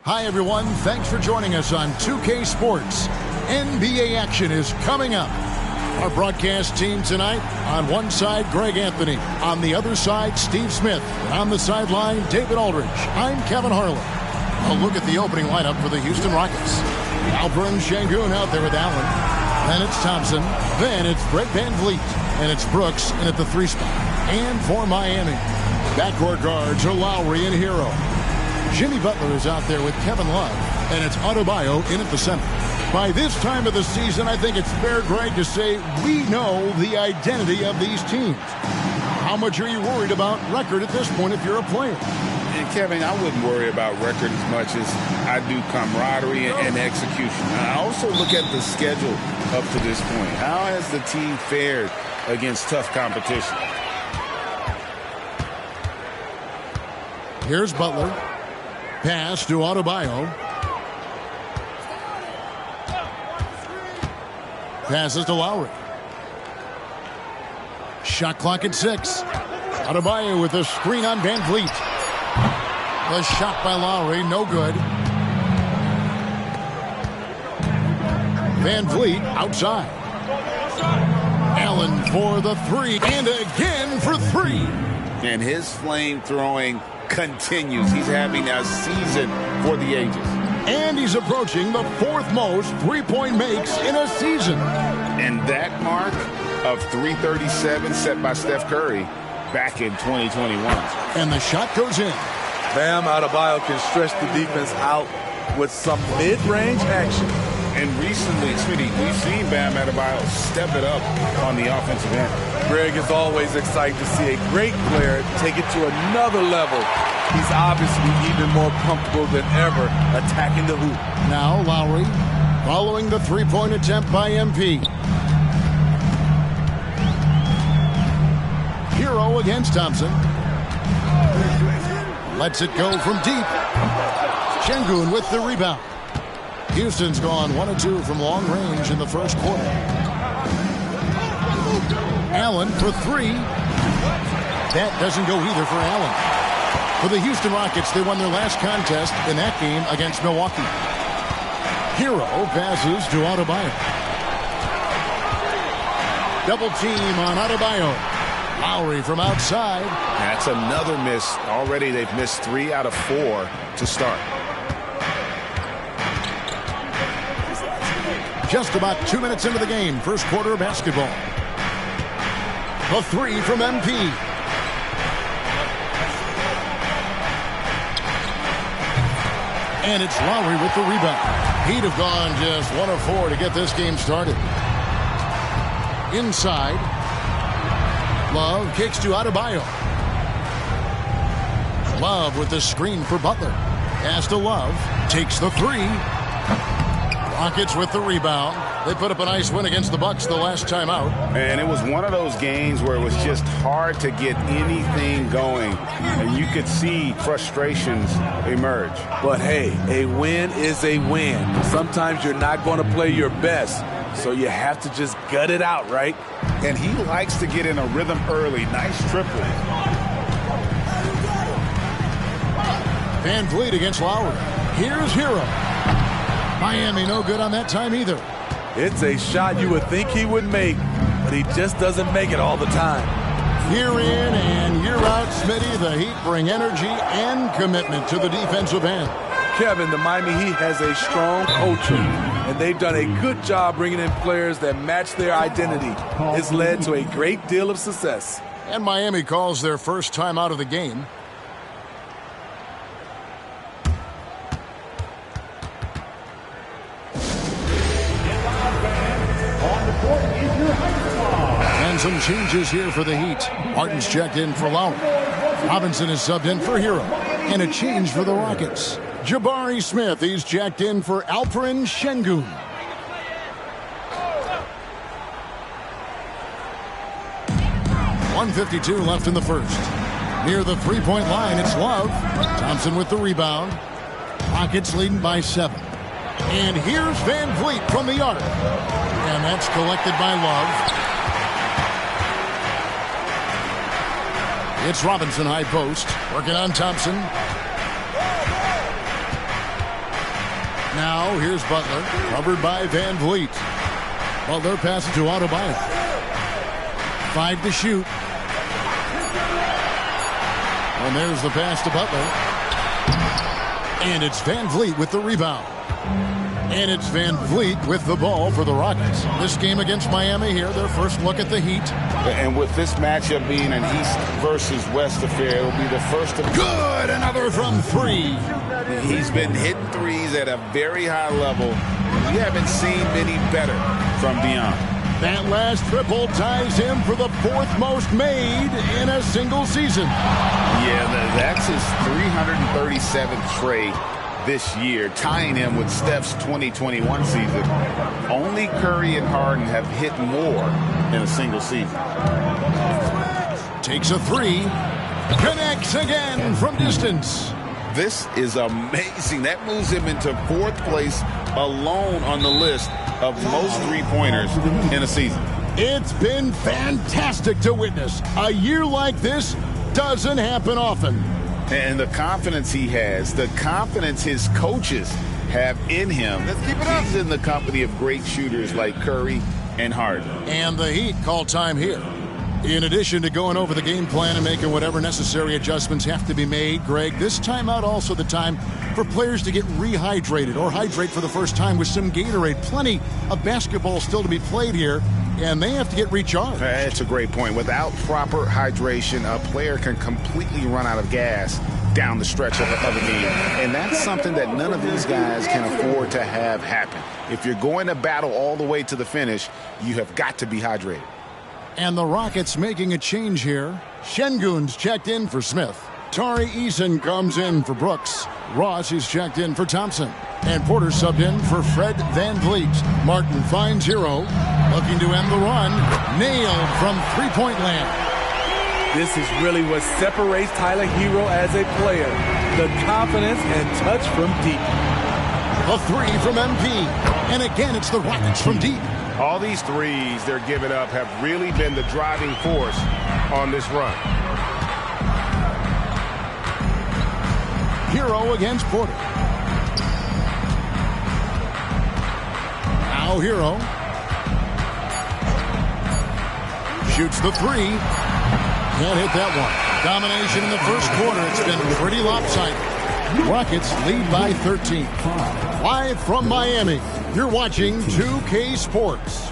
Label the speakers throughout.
Speaker 1: Hi, everyone. Thanks for joining us on 2K Sports. NBA action is coming up. Our broadcast team tonight, on one side, Greg Anthony. On the other side, Steve Smith. And on the sideline, David Aldridge. I'm Kevin Harlan. A look at the opening lineup for the Houston Rockets. Alperen Sengun out there with Allen. Then it's Thompson. Then it's Brett VanVleet. And it's Brooks in at the 3 spot. And for Miami, backcourt guards are Lowry and Hero. Jimmy Butler is out there with Kevin Love, and it's Adebayo in at the center. By this time of the season, I think it's fair, Greg, to say we know the identity of these teams. How much are you worried about record at this point if you're a player?
Speaker 2: And Kevin, I wouldn't worry about record as much as I do camaraderie and execution. I also look at the schedule up to this point. How has the team fared against tough competition?
Speaker 1: Here's Butler. Pass to Adebayo. Passes to Lowry. Shot clock at 6. Adebayo with a screen on VanVleet. The shot by Lowry, no good. VanVleet outside. Allen for the 3, and again for 3.
Speaker 2: And his flame throwing continues. He's having a season for the ages.
Speaker 1: And he's approaching the 4th most three-point makes in a season.
Speaker 2: And that mark of 337 set by Steph Curry back in 2021.
Speaker 1: And the shot goes in.
Speaker 3: Bam Adebayo can stretch the defense out with some mid-range action.
Speaker 2: And recently, Smitty, we've seen Bam Adebayo step it up on the offensive end.
Speaker 3: Greg is always excited to see a great player take it to another level. He's obviously even more comfortable than ever attacking the hoop.
Speaker 1: Now Lowry following the three-point attempt by MP. Hero against Thompson. Lets it go from deep. Sengun with the rebound. Houston's gone 1 of 2 from long range in the first quarter. Allen for 3. That doesn't go either for Allen. For the Houston Rockets, they won their last contest in that game against Milwaukee. Hero passes to Adebayo. Double team on Adebayo. Lowry from outside.
Speaker 2: That's another miss. Already they've missed 3 out of 4 to start.
Speaker 1: Just about 2 minutes into the game, first quarter of basketball. A 3 from MP. And it's Lowry with the rebound. He'd have gone just 1 of 4 to get this game started. Inside. Love kicks to Adebayo. Love with the screen for Butler. Pass to Love. Takes the 3. Rockets with the rebound. They put up a nice win against the Bucks the last time out.
Speaker 2: And it was one of those games where it was just hard to get anything going. And you could see frustrations emerge.
Speaker 3: But hey, a win is a win. Sometimes you're not going to play your best, so you have to just gut it out, right?
Speaker 2: And he likes to get in a rhythm early. Nice triple.
Speaker 1: VanVleet against Lowry. Here's Hero. Miami no good on that time either.
Speaker 3: It's a shot you would think he would make, but he just doesn't make it all the time.
Speaker 1: Year in and year out, Smitty, the Heat bring energy and commitment to the defensive end.
Speaker 3: Kevin, the Miami Heat has a strong culture, and they've done a good job bringing in players that match their identity. It's led to a great deal of success.
Speaker 1: And Miami calls their first time out of the game. And some changes here for the Heat. Martin's checked in for Lowry. Robinson is subbed in for Hero. And a change for the Rockets. Jabari Smith, he's checked in for Alperen Sengun. .152 left in the first. Near the three-point line, it's Love. Thompson with the rebound. Rockets leading by 7. And here's VanVleet from the arc. And that's collected by Love. It's Robinson high post. Working on Thompson. Now here's Butler, covered by Van Vliet. Butler passes to Adebayo. 5 to shoot. And there's the pass to Butler. And it's Van Vliet with the rebound. And it's Van Vliet with the ball for the Rockets. This game against Miami here, their first look at the Heat.
Speaker 2: And with this matchup being an East versus West affair, it'll be the first of...
Speaker 1: Good! Another from 3.
Speaker 2: He's been hitting threes at a very high level. We haven't seen many better from Dion.
Speaker 1: That last triple ties him for the 4th most made in a single season.
Speaker 2: Yeah, that's his 337th trade this year, tying him with Steph's 2021 season. Only Curry and Harden have hit more in a single season.
Speaker 1: Takes a 3. Connects again from distance.
Speaker 2: This is amazing. That moves him into 4th place alone on the list of most three-pointers in a season.
Speaker 1: It's been fantastic to witness. A year like this doesn't happen often.
Speaker 2: And the confidence he has, the confidence his coaches have in him. Let's keep it up. He's in the company of great shooters like Curry and Harden.
Speaker 1: And the Heat call time here. In addition to going over the game plan and making whatever necessary adjustments have to be made, Greg, this timeout also the time for players to get rehydrated or hydrate for the first time with some Gatorade. Plenty of basketball still to be played here, and they have to get recharged.
Speaker 2: That's a great point. Without proper hydration, a player can completely run out of gas down the stretch of a game. And that's something that none of these guys can afford to have happen. If you're going to battle all the way to the finish, you have got to be hydrated.
Speaker 1: And the Rockets making a change here. Şengün's checked in for Smith. Tari Eason comes in for Brooks. Ross is checked in for Thompson. And Porter subbed in for Fred Van Vliet. Martin finds Hero. Looking to end the run. Nailed from three-point land.
Speaker 3: This is really what separates Tyler Hero as a player. The confidence and touch from deep.
Speaker 1: A 3 from MP. And again, it's the Rockets from deep.
Speaker 4: All these threes they're giving up have really been the driving force on this run.
Speaker 1: Hero against Porter. Now Hero. Shoots the 3. Can't hit that one. Domination in the first quarter. It's been pretty lopsided. Rockets lead by 13. Live from Miami, you're watching 2K Sports.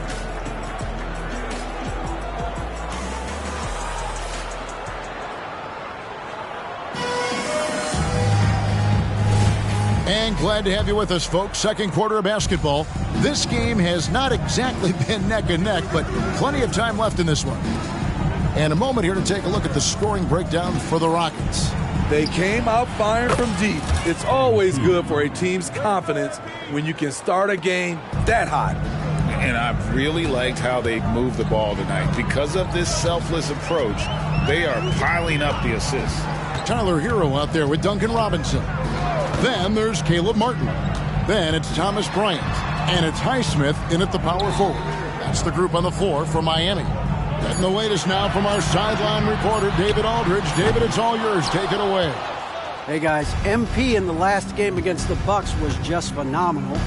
Speaker 1: And glad to have you with us, folks. Second quarter of basketball. This game has not exactly been neck and neck, but plenty of time left in this one. And a moment here to take a look at the scoring breakdown for the Rockets.
Speaker 3: They came out firing from deep. It's always good for a team's confidence when you can start a game that hot.
Speaker 2: And I've really liked how they've moved the ball tonight. Because of this selfless approach, they are piling up the assists.
Speaker 1: Tyler Hero out there with Duncan Robinson. Then there's Caleb Martin. Then it's Thomas Bryant. And it's Highsmith in at the power forward. That's the group on the floor for Miami. Getting the latest now from our sideline reporter, David Aldridge. David, it's all yours. Take it away.
Speaker 5: Hey, guys. MP in the last game against the Bucks was just phenomenal.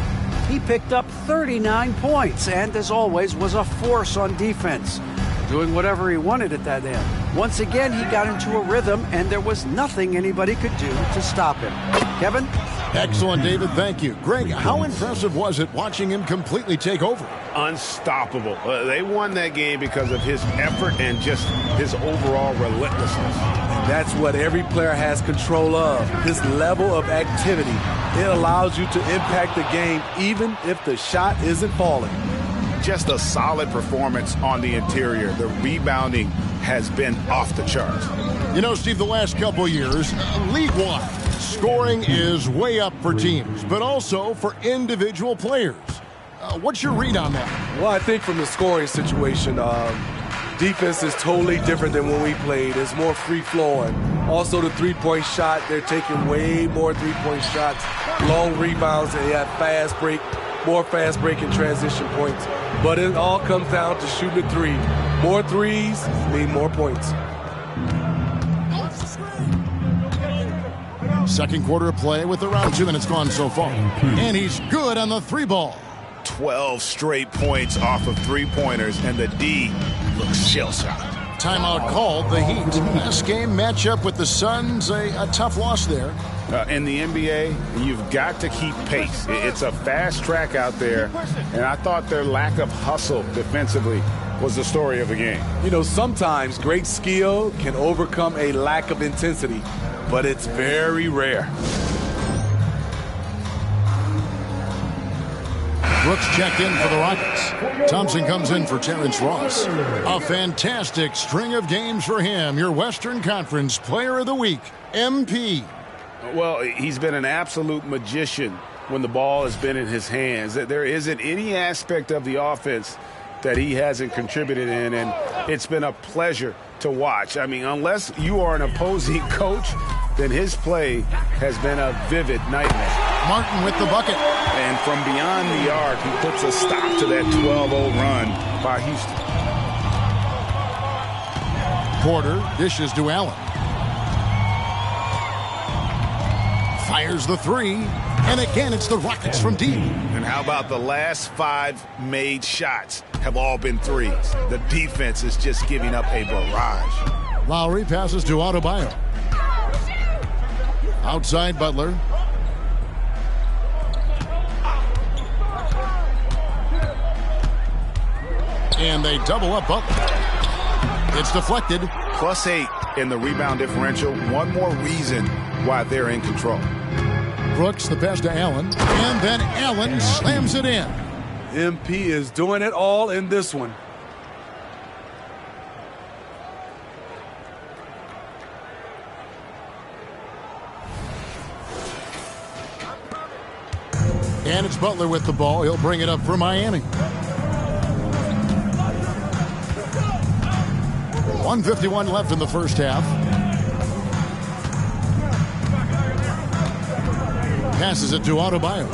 Speaker 5: He picked up 39 points and, as always, was a force on defense, doing whatever he wanted at that end. Once again, he got into a rhythm, and there was nothing anybody could do to stop him. Kevin?
Speaker 1: Excellent, David. Thank you. Greg, how impressive was it watching him completely take over?
Speaker 4: Unstoppable. They won that game because of his effort and just his overall relentlessness.
Speaker 3: That's what every player has control of, this level of activity. It allows you to impact the game even if the shot isn't falling.
Speaker 4: Just a solid performance on the interior. The rebounding has been off the charts.
Speaker 1: You know, Steve, the last couple years, league-wide, scoring is way up for teams, but also for individual players. What's your read on that?
Speaker 3: Well, I think from the scoring situation, defense is totally different than when we played. It's more free-flowing. Also, the three-point shot, they're taking way more three-point shots, long rebounds, and they have fast break, more fast break and transition points. But it all comes down to shooting the three. More threes mean more points.
Speaker 1: Second quarter of play with around 2 minutes gone so far. And he's good on the 3 ball.
Speaker 2: 12 straight points off of 3-pointers, and the D looks shell-shocked.
Speaker 1: Timeout called. The Heat. Last game matchup with the Suns, a tough loss there.
Speaker 2: In the NBA, you've got to keep pace. It's a fast track out there, and I thought their lack of hustle defensively was the story of the game.
Speaker 3: You know, sometimes great skill can overcome a lack of intensity, but it's very rare.
Speaker 1: Brooks checked in for the Rockets. Thompson comes in for Terrence Ross. A fantastic string of games for him. Your Western Conference Player of the Week, MP.
Speaker 2: Well, he's been an absolute magician when the ball has been in his hands. There isn't any aspect of the offense that he hasn't contributed in, and it's been a pleasure to watch. I mean, unless you are an opposing coach, then his play has been a vivid nightmare.
Speaker 1: Martin with the bucket.
Speaker 2: And from beyond the arc, he puts a stop to that 12-0 run by Houston.
Speaker 1: Porter dishes to Allen. Fires the 3. And again, it's the Rockets from deep.
Speaker 2: And how about the last 5 made shots have all been threes? The defense is just giving up a barrage.
Speaker 1: Lowry passes to Adebayo. Outside Butler. And they double up Butler. It's deflected.
Speaker 2: +8 in the rebound differential. One more reason why they're in control.
Speaker 1: Brooks, the pass to Allen. And then Allen slams it in.
Speaker 3: MP is doing it all in this one.
Speaker 1: And it's Butler with the ball. He'll bring it up for Miami. 1:51 left in the first half. Passes it to Adebayo.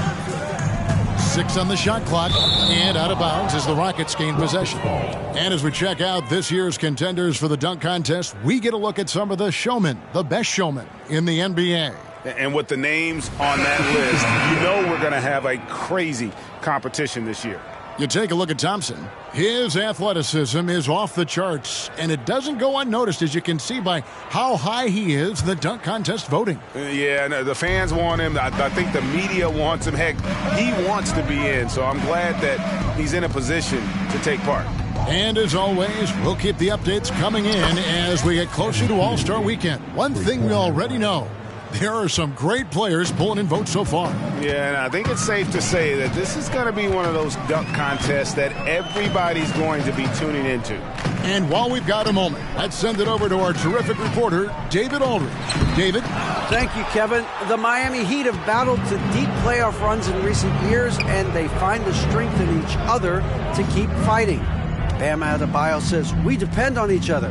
Speaker 1: 6 on the shot clock. And out of bounds as the Rockets gain possession. And as we check out this year's contenders for the dunk contest, we get a look at some of the showmen, the best showmen in the NBA.
Speaker 2: And with the names on that list, you know we're going to have a crazy competition this year.
Speaker 1: You take a look at Thompson. His athleticism is off the charts, and it doesn't go unnoticed, as you can see by how high he is in the dunk contest voting.
Speaker 2: Yeah, no, the fans want him. I think the media wants him. Heck, he wants to be in, so I'm glad that he's in a position to take part.
Speaker 1: And as always, we'll keep the updates coming in as we get closer to All-Star Weekend. One thing we already know, there are some great players pulling in votes so far.
Speaker 2: Yeah, and I think it's safe to say that this is going to be one of those dunk contests that everybody's going to be tuning into.
Speaker 1: And while we've got a moment, let's send it over to our terrific reporter, David Aldridge. David?
Speaker 5: Thank you, Kevin. The Miami Heat have battled to deep playoff runs in recent years, and they find the strength in each other to keep fighting. Bam Adebayo says, "We depend on each other.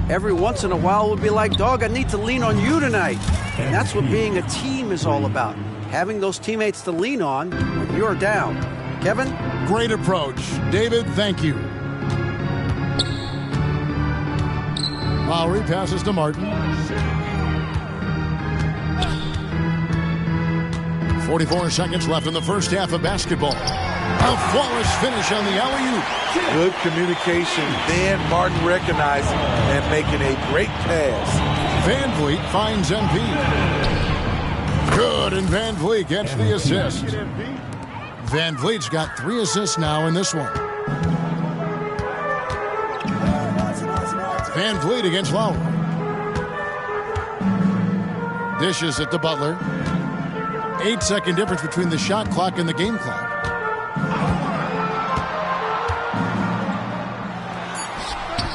Speaker 5: Every once in a while we'll be like, dog, I need to lean on you tonight." And that's what being a team is all about. Having those teammates to lean on when you're down. Kevin?
Speaker 1: Great approach. David, thank you. Lowry passes to Martin. 44 seconds left in the first half of basketball. A flawless finish on the alley-oop.
Speaker 3: Good communication. Then Martin recognizing and making a great pass.
Speaker 1: Van Vliet finds MP. Good, and Van Vliet gets the assist. Van Vliet's got 3 assists now in this one. Van Vliet against Lowry. Dishes it to Butler. 8-second difference between the shot clock and the game clock.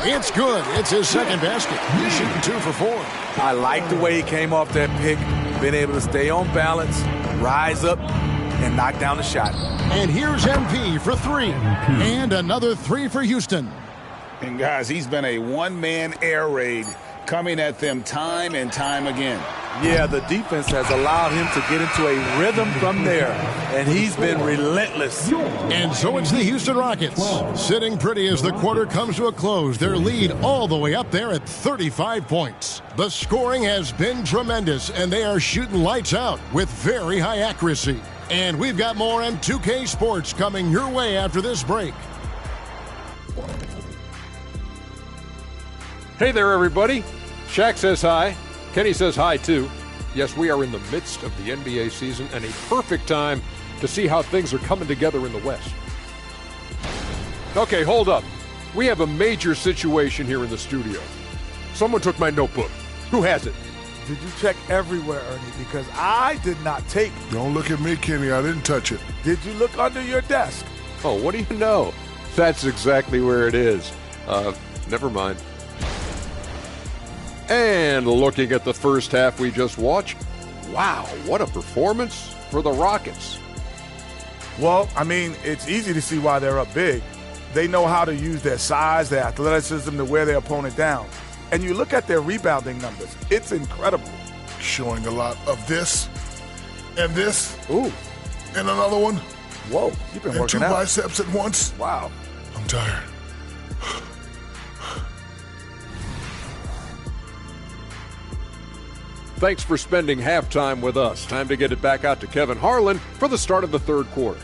Speaker 1: It's good. It's his second basket. He's shooting 2 for 4.
Speaker 3: I like the way he came off that pick, been able to stay on balance, rise up, and knock down the shot.
Speaker 1: And here's MP for 3. And another 3 for Houston.
Speaker 2: And guys, he's been a one-man air raid coming at them time and time again.
Speaker 3: Yeah, the defense has allowed him to get into a rhythm from there, and he's been relentless.
Speaker 1: And so it's the Houston Rockets, sitting pretty as the quarter comes to a close. Their lead all the way up there at 35 points. The scoring has been tremendous, and they are shooting lights out with very high accuracy. And we've got more M2K Sports coming your way after this break.
Speaker 6: Hey there, everybody. Shaq says hi. Kenny says hi, too. Yes, we are in the midst of the NBA season and a perfect time to see how things are coming together in the West. Okay, hold up. We have a major situation here in the studio. Someone took my notebook. Who has it?
Speaker 7: Did you check everywhere, Ernie? Because I did not take it.
Speaker 8: Don't look at me, Kenny. I didn't touch it.
Speaker 7: Did you look under your desk?
Speaker 6: Oh, what do you know? That's exactly where it is. Never mind. And looking at the first half we just watched, wow, what a performance for the Rockets.
Speaker 7: Well, I mean, it's easy to see why they're up big. They know how to use their size, their athleticism to wear their opponent down. And you look at their rebounding numbers, it's incredible.
Speaker 8: Showing a lot of this and this.
Speaker 7: Ooh.
Speaker 8: And another one.
Speaker 7: Whoa, you've been
Speaker 8: and
Speaker 7: working
Speaker 8: two
Speaker 7: out.
Speaker 8: biceps at once.
Speaker 7: Wow.
Speaker 8: I'm tired.
Speaker 6: Thanks for spending halftime with us. Time to get it back out to Kevin Harlan for the start of the third quarter.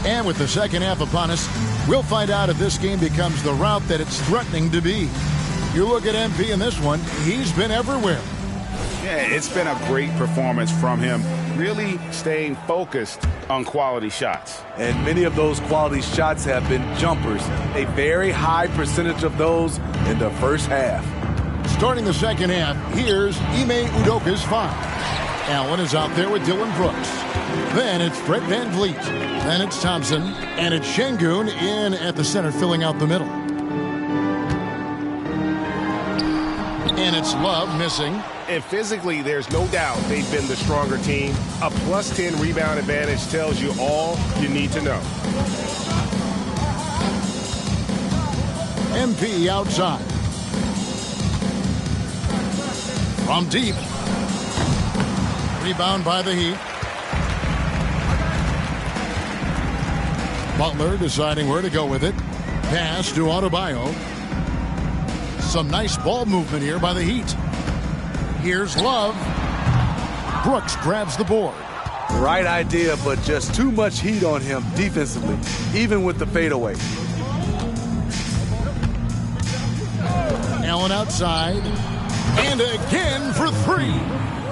Speaker 1: And with the second half upon us, we'll find out if this game becomes the route that it's threatening to be. You look at MP in this one, he's been everywhere.
Speaker 2: Yeah, it's been a great performance from him, really staying focused on quality shots.
Speaker 3: And many of those quality shots have been jumpers. A very high percentage of those in the first half.
Speaker 1: Starting the second half, here's Ime Udoka's foul. Allen is out there with Dylan Brooks. Then it's Fred VanVleet. Then it's Thompson. And it's Şengün in at the center, filling out the middle. And it's Love missing.
Speaker 4: And physically, there's no doubt they've been the stronger team. A plus 10 rebound advantage tells you all you need to know.
Speaker 1: MP outside. From deep. Rebound by the Heat. Butler deciding where to go with it. Pass to Adebayo. Some nice ball movement here by the Heat. Here's Love. Brooks grabs the board.
Speaker 3: Right idea, but just too much heat on him defensively, even with the fadeaway.
Speaker 1: Allen outside. And again for three.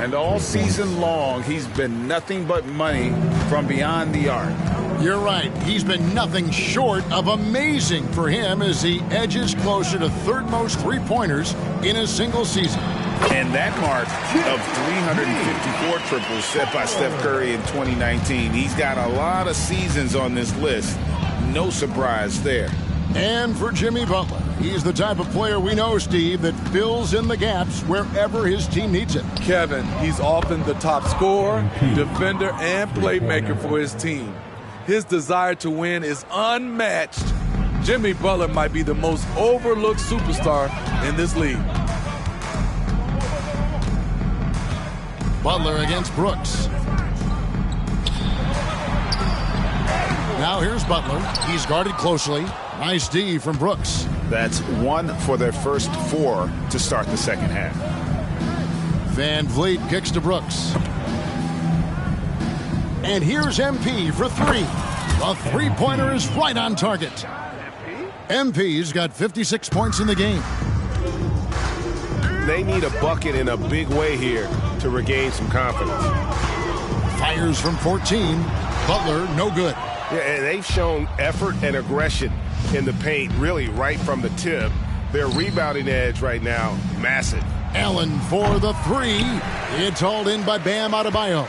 Speaker 2: And all season long, he's been nothing but money from beyond the arc.
Speaker 1: You're right. He's been nothing short of amazing for him as he edges closer to third most three-pointers in a single season.
Speaker 2: And that mark of 354 triples set by Steph Curry in 2019. He's got a lot of seasons on this list. No surprise there.
Speaker 1: And for Jimmy Butler, he's the type of player we know, Steve, that fills in the gaps wherever his team needs it.
Speaker 3: Kevin, he's often the top scorer, defender, and playmaker for his team. His desire to win is unmatched. Jimmy Butler might be the most overlooked superstar in this league.
Speaker 1: Butler against Brooks. Now here's Butler. He's guarded closely. Nice D from Brooks.
Speaker 2: That's one for their first four to start the second half.
Speaker 1: VanVleet kicks to Brooks. And here's MP for three. The three-pointer is right on target. MP's got 56 points in the game.
Speaker 4: They need a bucket in a big way here to regain some confidence.
Speaker 1: Fires from 14. Butler, no good.
Speaker 4: Yeah, and they've shown effort and aggression in the paint, really right from the tip. Their rebounding edge right now, massive.
Speaker 1: Allen for the three. It's hauled in by Bam Adebayo.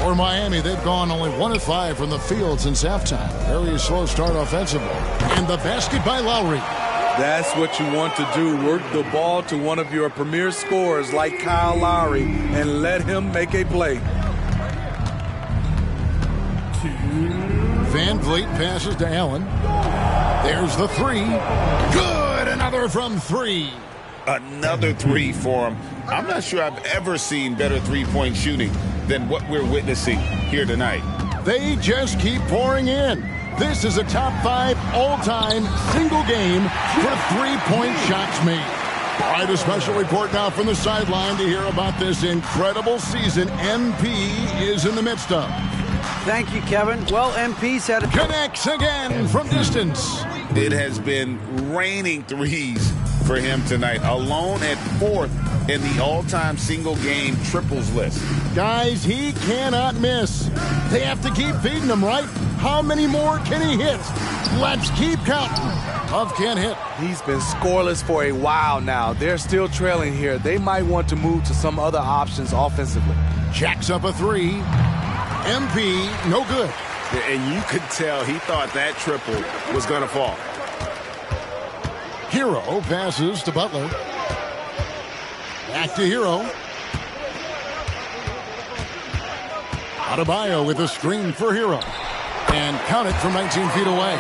Speaker 1: For Miami, they've gone only 1 of 5 from the field since halftime. Very slow start offensively. And the basket by Lowry.
Speaker 3: That's what you want to do. Work the ball to one of your premier scorers like Kyle Lowry and let him make a play.
Speaker 1: Van Vliet passes to Allen. There's the three. Good! Another from three.
Speaker 2: Another three for him. I'm not sure I've ever seen better three-point shooting than what we're witnessing here tonight.
Speaker 1: They just keep pouring in. This is a top 5 all-time single game for three-point shots made. All right, a special report now from the sideline to hear about this incredible season MP is in the midst of.
Speaker 5: Thank you, Kevin. Well, MP's had a...
Speaker 1: Connects again from distance.
Speaker 2: It has been raining threes for him tonight, alone at 4th in the all-time single-game triples list.
Speaker 1: Guys, he cannot miss. They have to keep feeding him, right? How many more can he hit? Let's keep counting. Love can't hit.
Speaker 3: He's been scoreless for a while now. They're still trailing here. They might want to move to some other options offensively.
Speaker 1: Jacks up a three. MP, no good.
Speaker 4: And you could tell he thought that triple was going to fall.
Speaker 1: Hero passes to Butler. Back to Hero. Adebayo with a screen for Hero. And count it from 19 feet away.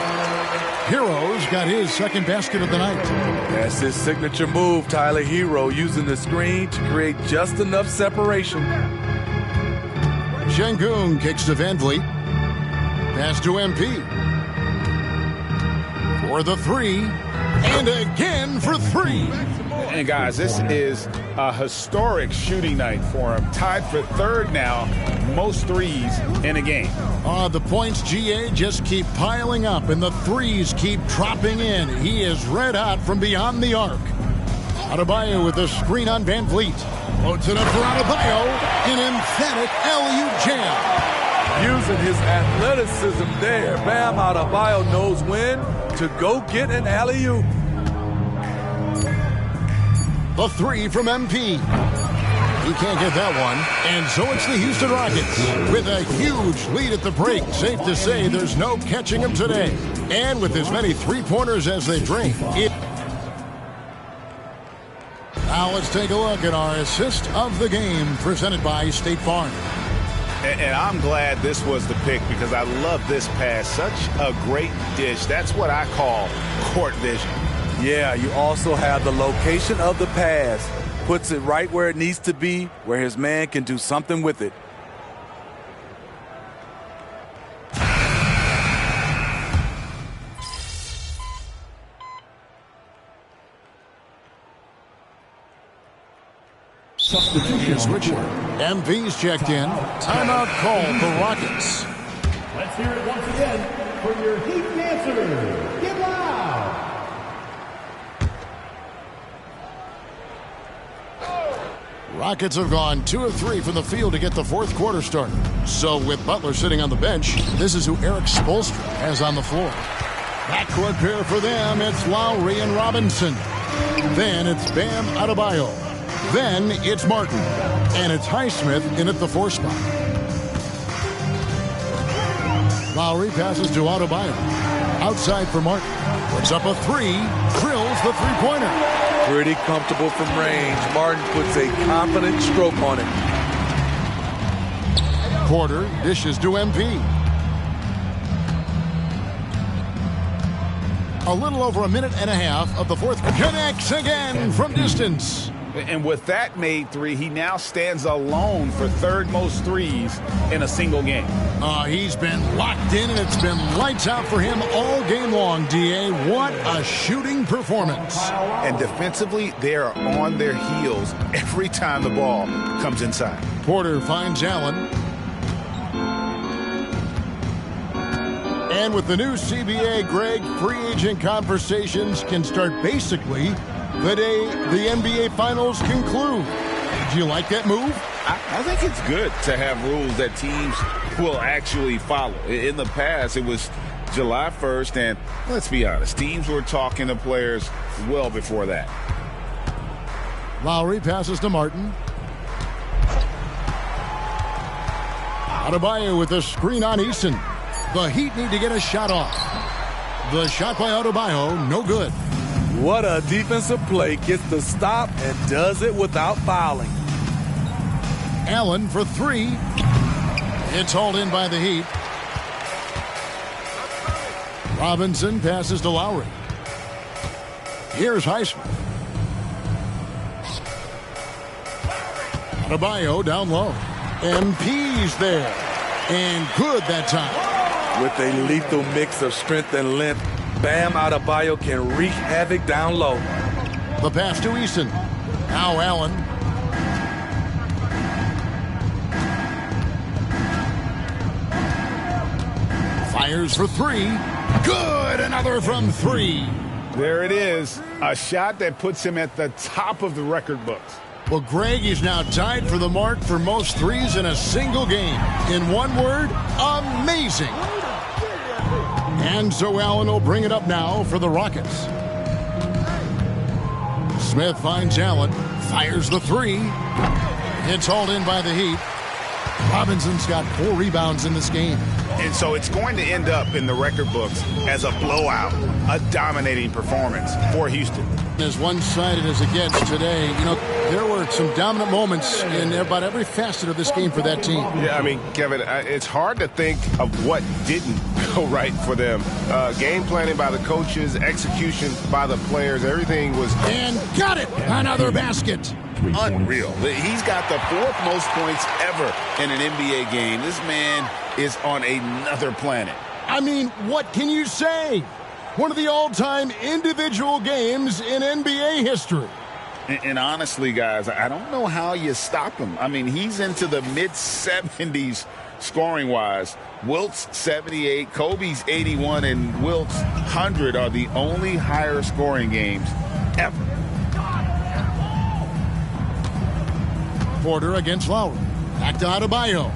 Speaker 1: Hero's got his second basket of the night.
Speaker 3: That's his signature move, Tyler. Hero using the screen to create just enough separation.
Speaker 1: Şengün kicks to Van Vliet. Pass to MP. For the three. And again for three.
Speaker 2: And guys, this is a historic shooting night for him. Tied for 3rd now, most threes in a game.
Speaker 1: The points, GA, just keep piling up, and the threes keep dropping in. He is red hot from beyond the arc. Adebayo with the screen on Van Vliet. Loads it up for Adebayo. An emphatic alley-oop jam.
Speaker 3: Using his athleticism there, Bam Adebayo knows when to go get an alley-oop.
Speaker 1: The three from MP. He can't get that one. And so it's the Houston Rockets with a huge lead at the break. Safe to say there's no catching him today. And with as many three-pointers as they drink. Now let's take a look at our assist of the game presented by State Farm.
Speaker 2: And I'm glad this was the pick because I love this pass. Such a great dish. That's what I call court vision.
Speaker 3: Yeah, you also have the location of the pass. Puts it right where it needs to be, where his man can do something with it.
Speaker 1: Substitution switcher. MV's checked in. Timeout call for Rockets.
Speaker 9: Let's hear it once again for your Heat answer. Get loud.
Speaker 1: Rockets have gone 2 of 3 from the field to get the fourth quarter started. So with Butler sitting on the bench, this is who Eric Spoelstra has on the floor. Backcourt pair for them, it's Lowry and Robinson. Then it's Bam Adebayo. Then it's Martin. And it's Highsmith in at the 4 spot. Lowry passes to Adebayo. Outside for Martin. Puts up a 3. Drills the three-pointer.
Speaker 3: Pretty comfortable from range. Martin puts a confident stroke on it.
Speaker 1: Porter dishes to MP. A little over a minute and a half of the fourth. Connects again from distance.
Speaker 2: And with that made 3, he now stands alone for 3rd most threes in a single game.
Speaker 1: He's been locked in, and it's been lights out for him all game long, D.A. What a shooting performance.
Speaker 2: And defensively, they are on their heels every time the ball comes inside.
Speaker 1: Porter finds Allen. And with the new CBA, Greg, free agent conversations can start basically the day the NBA Finals conclude. Do you like that move?
Speaker 2: I think it's good to have rules that teams will actually follow. In the past, it was July 1st, and let's be honest, teams were talking to players well before that.
Speaker 1: Lowry passes to Martin. Adebayo with a screen on Eason. The Heat need to get a shot off. The shot by Adebayo, no good.
Speaker 3: What a defensive play. Gets the stop and does it without fouling.
Speaker 1: Allen for three. It's hauled in by the Heat. Robinson passes to Lowry. Here's Highsmith. Adebayo down low. MP's there. And good that time.
Speaker 3: With a lethal mix of strength and length, Bam Adebayo can wreak havoc down low.
Speaker 1: The pass to Easton. Now Allen. Fires for three. Good. Another from three.
Speaker 2: There it is. A shot that puts him at the top of the record books.
Speaker 1: Well, Greg is now tied for the mark for most threes in a single game. In one word, amazing. And so Allen will bring it up now for the Rockets. Smith finds Allen, fires the three. It's hauled in by the Heat. Robinson's got 4 rebounds in this game.
Speaker 2: And so it's going to end up in the record books as a blowout, a dominating performance for Houston.
Speaker 1: As one-sided as it gets today, you know, there were some dominant moments in about every facet of this game for that team.
Speaker 4: Yeah, I mean, Kevin, it's hard to think of what didn't go right for them. Game planning by the coaches, execution by the players, everything was...
Speaker 1: And got it! Another basket.
Speaker 2: Unreal. He's got the 4th most points ever in an NBA game. This man is on another planet.
Speaker 1: I mean, what can you say? One of the all-time individual games in NBA history.
Speaker 2: And honestly, guys, I don't know how you stop him. I mean, he's into the mid-70s scoring-wise. Wilt's 78, Kobe's 81, and Wilt's 100 are the only higher scoring games ever.
Speaker 1: Porter against Lowry. Back to Adebayo.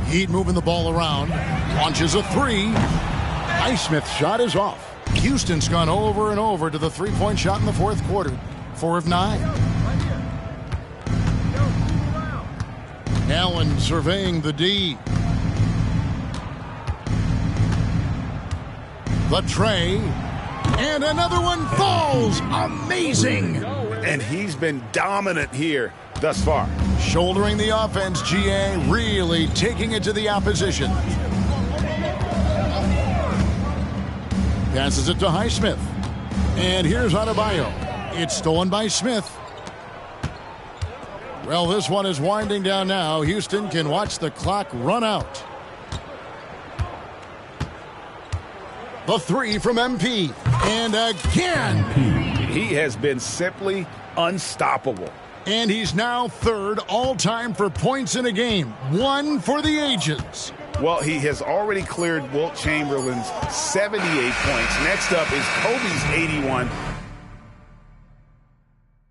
Speaker 1: Heat moving the ball around. Launches a three. Highsmith's shot is off. Houston's gone over and over to the three-point shot in the 4th quarter. 4 of 9. Allen surveying the D. The tray. And another one falls. Amazing.
Speaker 2: And he's been dominant here thus far.
Speaker 1: Shouldering the offense, GA really taking it to the opposition. Passes it to Highsmith. And here's Adebayo. It's stolen by Smith. Well, this one is winding down now. Houston can watch the clock run out. The three from MP. And again.
Speaker 2: He has been simply unstoppable.
Speaker 1: And he's now 3rd all-time for points in a game. 1 for the ages.
Speaker 2: Well, he has already cleared Wilt Chamberlain's 78 points. Next up is Kobe's 81.